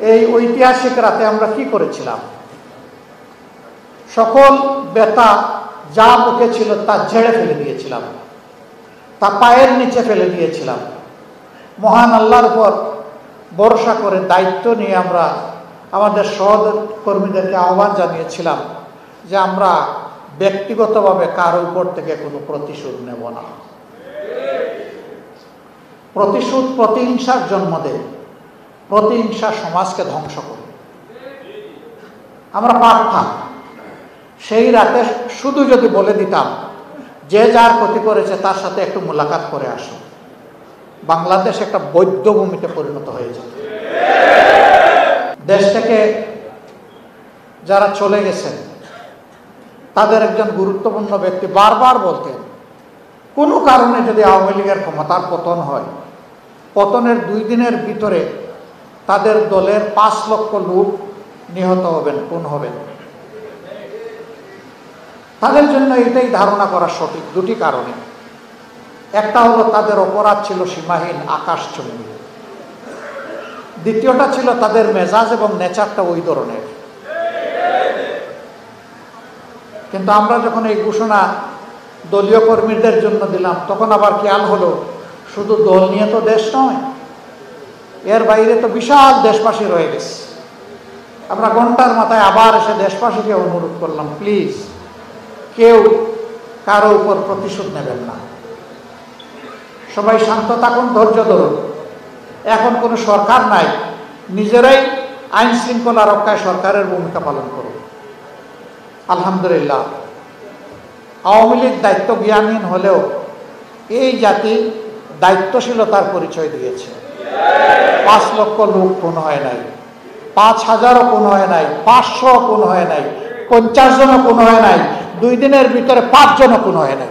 এই ঐতিহাসিক রাতে আমরা কি করেছিলাম? সকল বেতা যা মুখে ছিল তা ঝেড়ে ফেলে দিয়েছিলাম, তা পায়ের নিচে ফেলে দিয়েছিলাম। মহান আল্লাহর উপর ভরসা করে দায়িত্ব নিয়ে আমরা আমাদের সহকর্মীদেরকে আহ্বান জানিয়েছিলাম যে আমরা ব্যক্তিগতভাবে কারো উপর থেকে কোনো প্রতিশোধ নেব না। প্রতিশোধ প্রতিহিংসার জন্ম দেয়, প্রতিহিংসা সমাজকে ধ্বংস করে। আমরা পারতাম সেই রাতে শুধু যদি বলে দিতাম যে যার ক্ষতি করেছে তার সাথে একটু মোলাকাত করে আসো, বাংলাদেশ একটা বৌদ্ধভূমিতে পরিণত হয়ে যেত। দেশ থেকে যারা চলে গেছেন তাদের একজন গুরুত্বপূর্ণ ব্যক্তি বারবার বলতেন, কোনো কারণে যদি আওয়ামী লীগের ক্ষমতার পতন হয়, পতনের 2 দিনের ভিতরে তাদের দলের 5 লক্ষ লোক নিহত হবেন, খুন হবেন। তাদের জন্য এটাই ধারণা করা সঠিক 2টি কারণে। একটা হলো তাদের অপরাধ ছিল সীমাহীন, আকাশচুম্বী। দ্বিতীয়টা ছিল তাদের মেজাজ এবং নেচারটা ওই ধরনের। কিন্তু আমরা যখন এই ঘোষণা দলীয় কর্মীদের জন্য দিলাম, তখন আবার খেয়াল হলো শুধু দল নিয়ে তো দেশ নয়, এর বাইরে তো বিশাল দেশবাসী রয়ে গেছে। আমরা ঘন্টার মাথায় আবার এসে দেশবাসীকে অনুরোধ করলাম, প্লিজ কেউ কারো উপর প্রতিশোধ নেবেন না, সবাই শান্ত থাকুন, ধৈর্য ধরুন। এখন কোনো সরকার নাই, নিজেরাই আইন শৃঙ্খলা রক্ষায় সরকারের ভূমিকা পালন করুন। আলহামদুলিল্লাহ, আওয়ামী লীগ দায়িত্ব জ্ঞানহীন হলেও এই জাতি দায়িত্বশীলতার পরিচয় দিয়েছে। 5 লক্ষ লোক খুন হয় নাই, 5,000ও খুন হয় নাই, 500 খুন হয় নাই, 50 জনও খুন হয় নাই, 2 দিনের ভিতরে 5 জনও খুন হয় নাই।